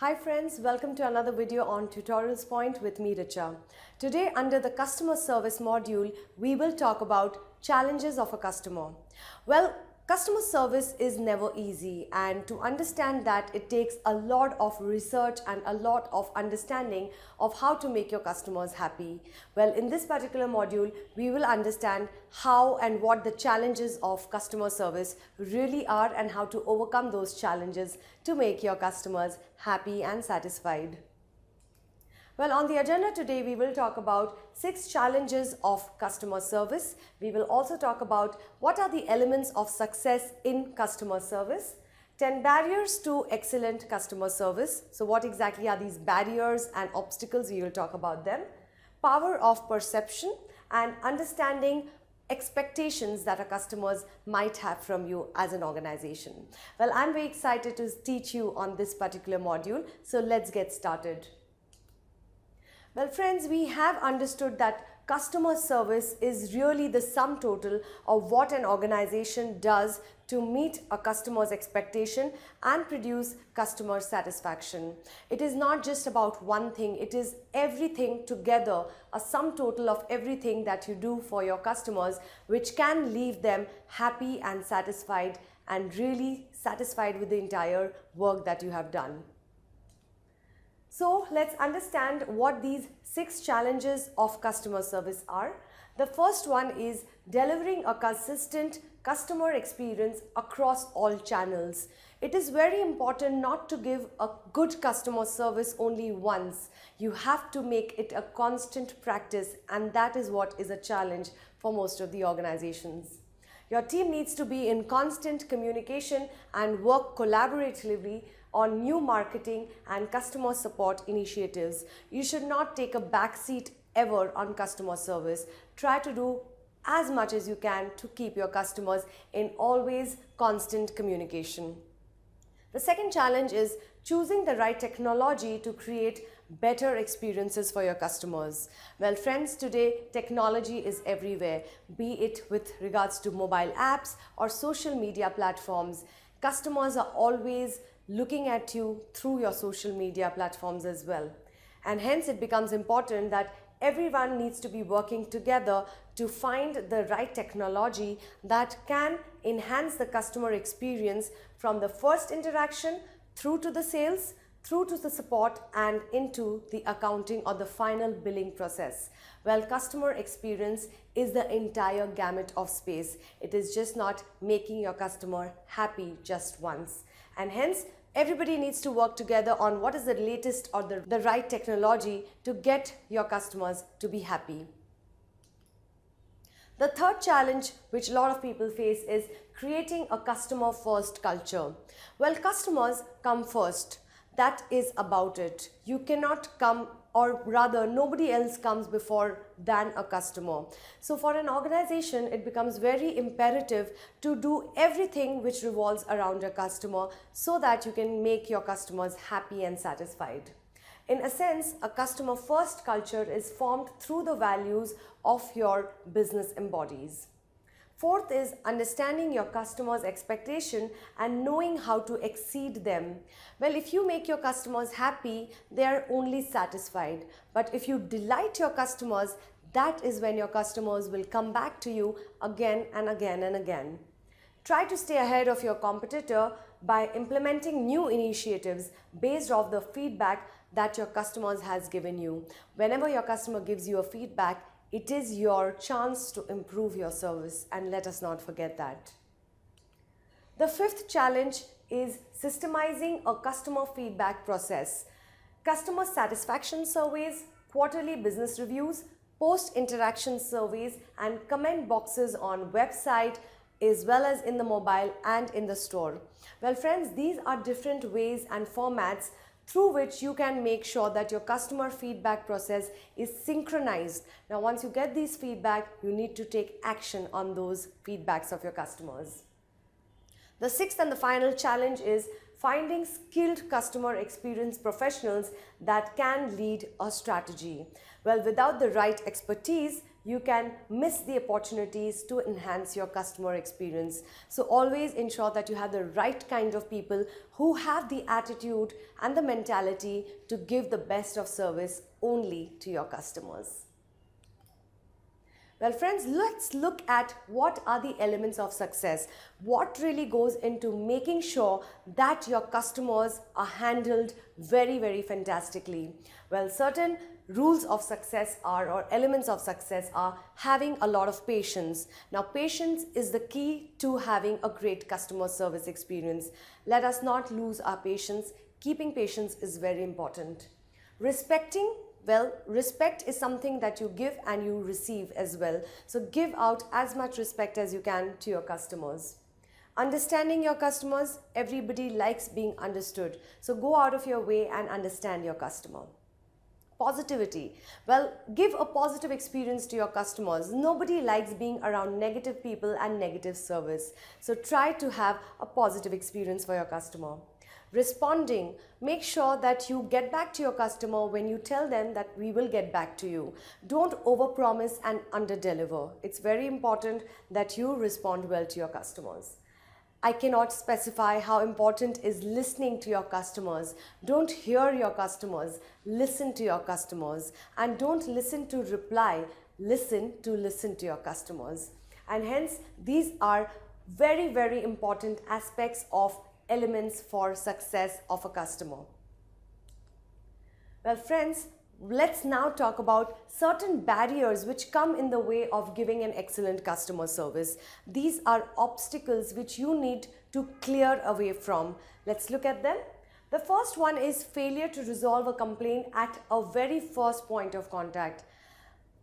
Hi friends, welcome to another video on Tutorials Point with Ms.Richa. Today under the customer service module, we will talk about challenges of a customer. Well, customer service is never easy, and to understand that it takes a lot of research and a lot of understanding of how to make your customers happy. Well, in this particular module, we will understand how and what the challenges of customer service really are and how to overcome those challenges to make your customers happy and satisfied. Well, on the agenda today, we will talk about 6 challenges of customer service. We will also talk about what are the elements of success in customer service, 10 barriers to excellent customer service. So what exactly are these barriers and obstacles? We will talk about them. Power of perception and understanding expectations that our customers might have from you as an organization. Well, I'm very excited to teach you on this particular module. So let's get started. Well friends, we have understood that customer service is really the sum total of what an organization does to meet a customer's expectation and produce customer satisfaction. It is not just about one thing, it is everything together, a sum total of everything that you do for your customers, which can leave them happy and satisfied and really satisfied with the entire work that you have done. So let's understand what these 6 challenges of customer service are. The first one is delivering a consistent customer experience across all channels. It is very important not to give a good customer service only once. You have to make it a constant practice, and that is what is a challenge for most of the organizations. Your team needs to be in constant communication and work collaboratively on new marketing and customer support initiatives. You should not take a backseat ever on customer service. Try to do as much as you can to keep your customers in always constant communication. The second challenge is choosing the right technology to create better experiences for your customers. Well friends, today technology is everywhere, be it with regards to mobile apps or social media platforms. Customers are always looking at you through your social media platforms as well. And hence it becomes important that everyone needs to be working together to find the right technology that can enhance the customer experience from the first interaction through to the sales, through to the support and into the accounting or the final billing process. Well, customer experience is the entire gamut of space. It is just not making your customer happy just once. And hence, everybody needs to work together on what is the latest or the right technology to get your customers to be happy. The third challenge which a lot of people face is creating a customer first culture. Well, customers come first. That is about it. You cannot come, or rather nobody else comes before than a customer. So for an organization, it becomes very imperative to do everything which revolves around a customer so that you can make your customers happy and satisfied. In a sense, a customer first culture is formed through the values of your business embodies. Fourth is understanding your customers' expectation and knowing how to exceed them. Well, if you make your customers happy, they are only satisfied. But if you delight your customers, that is when your customers will come back to you again and again and again. Try to stay ahead of your competitor by implementing new initiatives based off the feedback that your customers has given you. Whenever your customer gives you a feedback, it is your chance to improve your service, and let us not forget that. The fifth challenge is systemizing a customer feedback process. Customer satisfaction surveys, quarterly business reviews, post-interaction surveys, and comment boxes on website as well as in the mobile and in the store. Well friends, these are different ways and formats through which you can make sure that your customer feedback process is synchronized. Now, once you get these feedback, you need to take action on those feedbacks of your customers. The sixth and the final challenge is finding skilled customer experience professionals that can lead a strategy. Well, without the right expertise, you can miss the opportunities to enhance your customer experience. So always ensure that you have the right kind of people who have the attitude and the mentality to give the best of service only to your customers. Well friends, let's look at what are the elements of success. What really goes into making sure that your customers are handled very, very fantastically. Well, certain rules of success are, or elements of success are, having a lot of patience. Now, patience is the key to having a great customer service experience. Let us not lose our patience. Keeping patience is very important. Respecting, well, respect is something that you give and you receive as well. So give out as much respect as you can to your customers. Understanding your customers, everybody likes being understood. So go out of your way and understand your customer. Positivity, well, give a positive experience to your customers. Nobody likes being around negative people and negative service. So try to have a positive experience for your customer. Responding, make sure that you get back to your customer when you tell them that we will get back to you. Don't overpromise and underdeliver. It's very important that you respond well to your customers. I cannot specify how important is listening to your customers. Don't hear your customers, listen to your customers, and don't listen to reply, listen to your customers. And hence, these are very, very important aspects of elements for success of a customer. Well friends, let's now talk about certain barriers which come in the way of giving an excellent customer service. These are obstacles which you need to clear away from. Let's look at them. The first one is failure to resolve a complaint at a very first point of contact.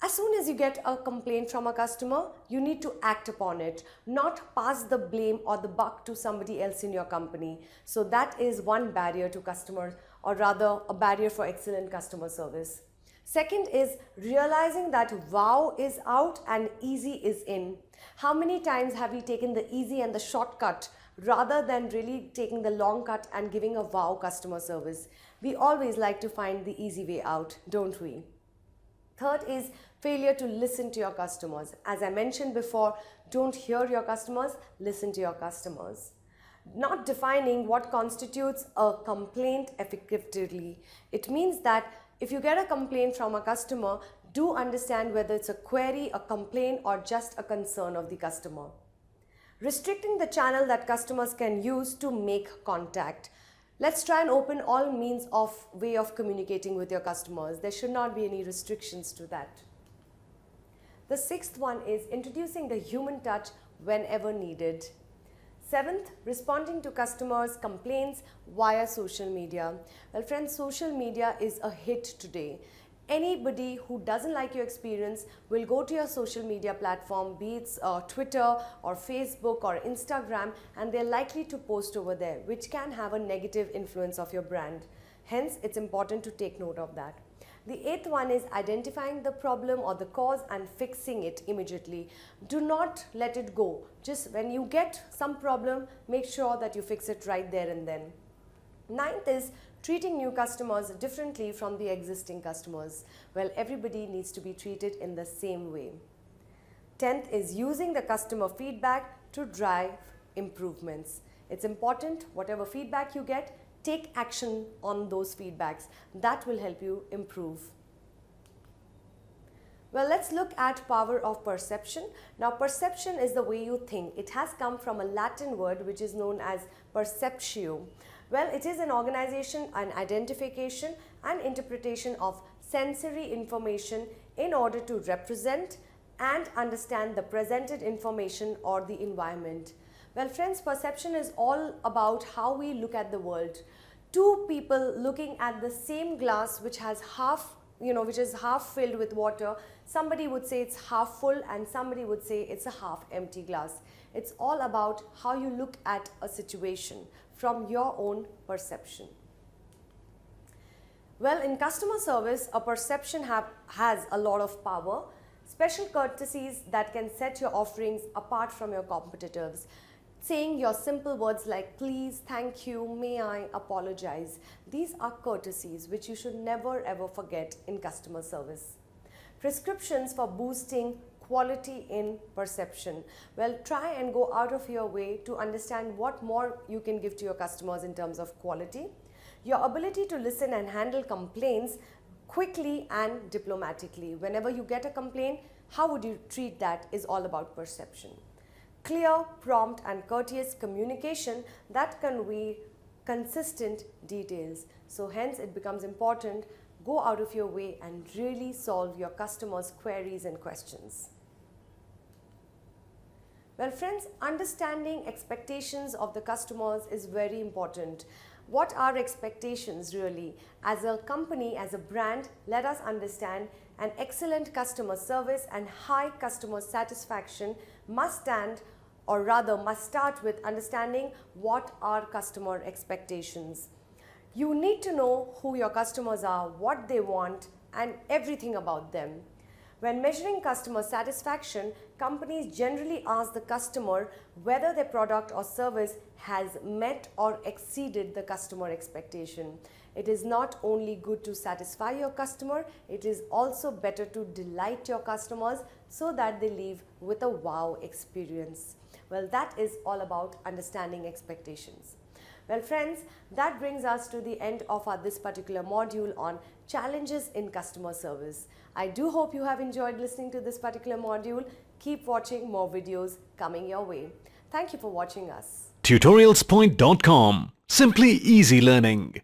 As soon as you get a complaint from a customer, you need to act upon it, not pass the blame or the buck to somebody else in your company. So that is one barrier to customers, or rather a barrier for excellent customer service. Second is realizing that wow is out and easy is in. How many times have we taken the easy and the shortcut rather than really taking the long cut and giving a wow customer service? We always like to find the easy way out, don't we? Third is failure to listen to your customers. As I mentioned before, don't hear your customers, listen to your customers. Not defining what constitutes a complaint effectively. It means that if you get a complaint from a customer, do understand whether it's a query, a complaint, or just a concern of the customer. Restricting the channel that customers can use to make contact. Let's try and open all means of way of communicating with your customers. There should not be any restrictions to that. The sixth one is introducing the human touch whenever needed. Seventh, responding to customers' complaints via social media. Well friends, social media is a hit today. Anybody who doesn't like your experience will go to your social media platform, be it Twitter or Facebook or Instagram, and they're likely to post over there, which can have a negative influence of your brand. Hence, it's important to take note of that. The eighth one is identifying the problem or the cause and fixing it immediately. Do not let it go. Just when you get some problem, make sure that you fix it right there and then. Ninth is treating new customers differently from the existing customers. Well, everybody needs to be treated in the same way. 10th is using the customer feedback to drive improvements. It's important, whatever feedback you get, take action on those feedbacks. That will help you improve. Well, let's look at power of perception. Now, perception is the way you think. It has come from a Latin word which is known as perceptio. Well, it is an organization and identification and interpretation of sensory information in order to represent and understand the presented information or the environment. Well, friends, perception is all about how we look at the world. Two people looking at the same glass which has which is half filled with water, somebody would say it's half full and somebody would say it's a half empty glass. It's all about how you look at a situation from your own perception. Well, in customer service, a perception has a lot of power. Special courtesies that can set your offerings apart from your competitors. Saying your simple words like please, thank you, may I, apologize. These are courtesies which you should never ever forget in customer service. prescriptions for boosting quality in perception. Well, try and go out of your way to understand what more you can give to your customers in terms of quality. Your ability to listen and handle complaints quickly and diplomatically. Whenever you get a complaint, how would you treat that is all about perception. Clear, prompt and courteous communication that convey consistent details. So hence it becomes important, go out of your way and really solve your customers' queries and questions. Well friends, understanding expectations of the customers is very important. What are expectations really? As a company, as a brand, let us understand an excellent customer service and high customer satisfaction must stand, or rather must start with understanding what are customer expectations. You need to know who your customers are, what they want and everything about them. When measuring customer satisfaction, companies generally ask the customer whether their product or service has met or exceeded the customer expectation. It is not only good to satisfy your customer, it is also better to delight your customers so that they leave with a wow experience. Well, that is all about understanding expectations. Well friends, that brings us to the end of this particular module on challenges in customer service. I do hope you have enjoyed listening to this particular module. Keep watching more videos coming your way. Thank you for watching us. Tutorialspoint.com. Simply easy learning.